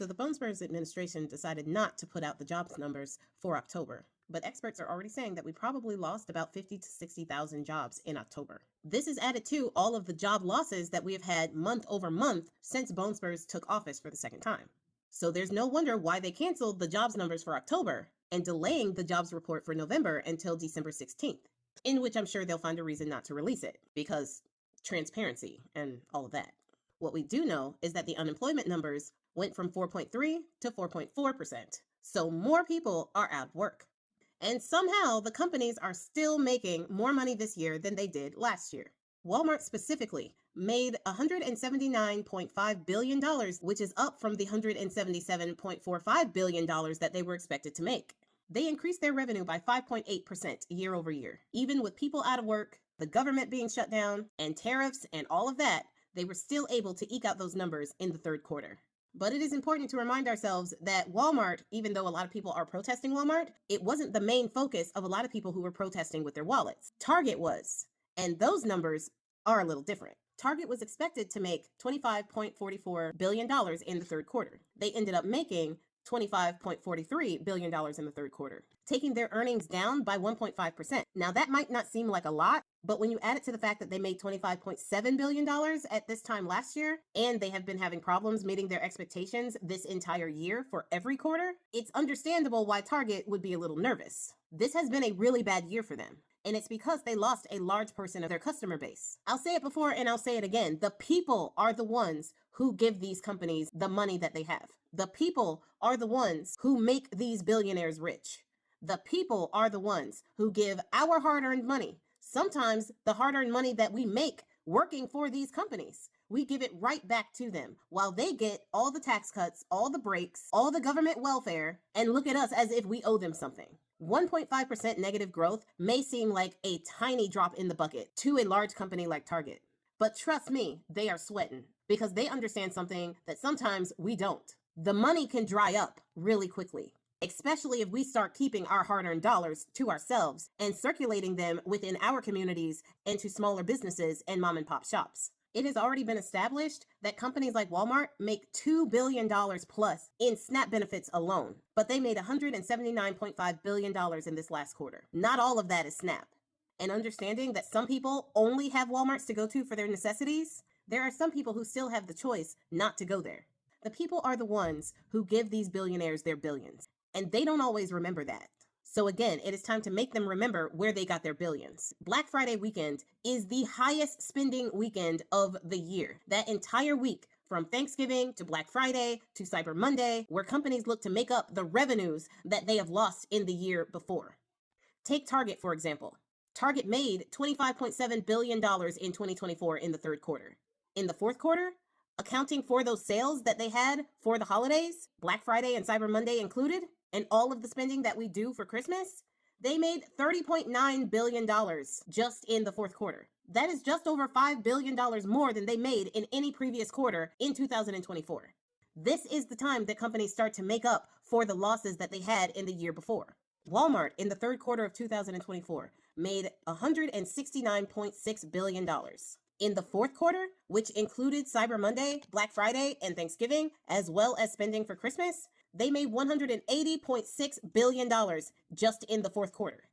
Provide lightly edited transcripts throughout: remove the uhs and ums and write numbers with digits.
So the Bone Spurs administration decided not to put out the jobs numbers for October, but experts are already saying that we probably lost about 50 to 60,000 jobs in October. This is added to all of the job losses that we have had month over month since Bone Spurs took office for the second time. So there's no wonder why they canceled the jobs numbers for October and delaying the jobs report for November until December 16th, in which I'm sure they'll find a reason not to release it because transparency and all of that. What we do know is that the unemployment numbers went from 4.3 to 4.4%. So more people are out of work. And somehow the companies are still making more money this year than they did last year. Walmart specifically made $179.5 billion, which is up from the $177.45 billion that they were expected to make. They increased their revenue by 5.8% year over year. Even with people out of work, the government being shut down, and tariffs and all of that, they were still able to eke out those numbers in the third quarter. But it is important to remind ourselves that Walmart, even though a lot of people are protesting Walmart, it wasn't the main focus of a lot of people who were protesting with their wallets. Target was, and those numbers are a little different. Target was expected to make $25.44 billion in the third quarter. They ended up making $25.43 billion in the third quarter, taking their earnings down by 1.5%. Now, that might not seem like a lot, but when you add it to the fact that they made $25.7 billion at this time last year, and they have been having problems meeting their expectations this entire year for every quarter, it's understandable why Target would be a little nervous. This has been a really bad year for them. And it's because they lost a large portion of their customer base. I'll say it before and I'll say it again. The people are the ones who give these companies the money that they have. The people are the ones who make these billionaires rich. The people are the ones who give our hard-earned money, sometimes the hard-earned money that we make working for these companies. We give it right back to them while they get all the tax cuts, all the breaks, all the government welfare, and look at us as if we owe them something. 1.5% negative growth may seem like a tiny drop in the bucket to a large company like Target. But trust me, they are sweating because they understand something that sometimes we don't. The money can dry up really quickly, especially if we start keeping our hard-earned dollars to ourselves and circulating them within our communities and to smaller businesses and mom and pop shops. It has already been established that companies like Walmart make $2 billion plus in SNAP benefits alone, but they made $179.5 billion in this last quarter. Not all of that is SNAP. And understanding that some people only have Walmarts to go to for their necessities, there are some people who still have the choice not to go there. The people are the ones who give these billionaires their billions, and they don't always remember that. So again, it is time to make them remember where they got their billions. Black Friday weekend is the highest spending weekend of the year. That entire week, from Thanksgiving to Black Friday to Cyber Monday, where companies look to make up the revenues that they have lost in the year before. Take Target, for example. Target made $25.7 billion in 2024 in the third quarter. In the fourth quarter, accounting for those sales that they had for the holidays, Black Friday and Cyber Monday included, and all of the spending that we do for Christmas, they made $30.9 billion just in the fourth quarter. That is just over $5 billion more than they made in any previous quarter in 2024. This is the time that companies start to make up for the losses that they had in the year before. Walmart in the third quarter of 2024 made $169.6 billion. In the fourth quarter, which included Cyber Monday, Black Friday, and Thanksgiving, as well as spending for Christmas, they made $180.6 billion just in the fourth quarter.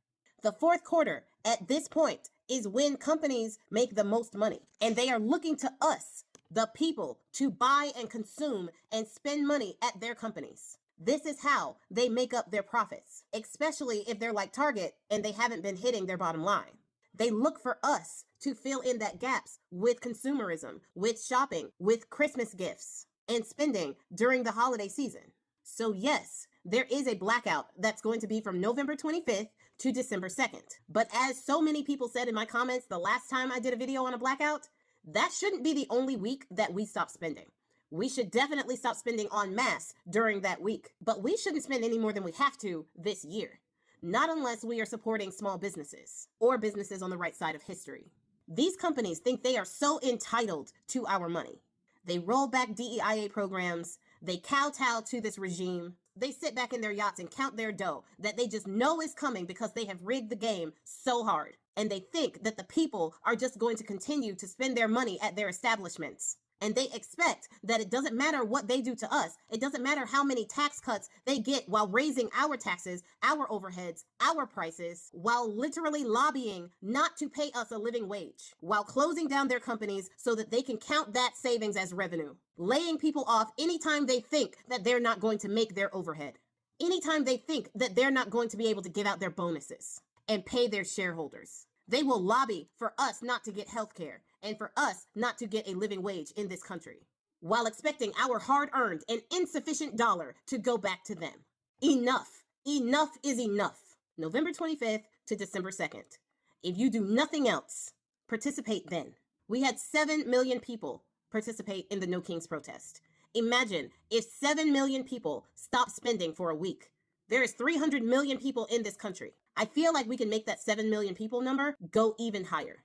The fourth quarter, at this point, is when companies make the most money. And they are looking to us, the people, to buy and consume and spend money at their companies. This is how they make up their profits, especially if they're like Target and they haven't been hitting their bottom line. They look for us to fill in that gaps with consumerism, with shopping, with Christmas gifts, and spending during the holiday season. So yes, there is a blackout that's going to be from November 25th to December 2nd. But as so many people said in my comments the last time I did a video on a blackout, that shouldn't be the only week that we stop spending. We should definitely stop spending en masse during that week, but we shouldn't spend any more than we have to this year. Not unless we are supporting small businesses or businesses on the right side of history. These companies think they are so entitled to our money. They roll back DEIA programs. They kowtow to this regime. They sit back in their yachts and count their dough that they just know is coming because they have rigged the game so hard. And they think that the people are just going to continue to spend their money at their establishments. And they expect that it doesn't matter what they do to us. It doesn't matter how many tax cuts they get while raising our taxes, our overheads, our prices, while literally lobbying not to pay us a living wage, while closing down their companies so that they can count that savings as revenue, laying people off anytime they think that they're not going to make their overhead, anytime they think that they're not going to be able to give out their bonuses and pay their shareholders. They will lobby for us not to get health care and for us not to get a living wage in this country, while expecting our hard-earned and insufficient dollar to go back to them. Enough. Enough is enough. November 25th to December 2nd. If you do nothing else, participate then. We had 7 million people participate in the No Kings protest. Imagine if 7 million people stop spending for a week. There is 300 million people in this country. I feel like we can make that 7 million people number go even higher.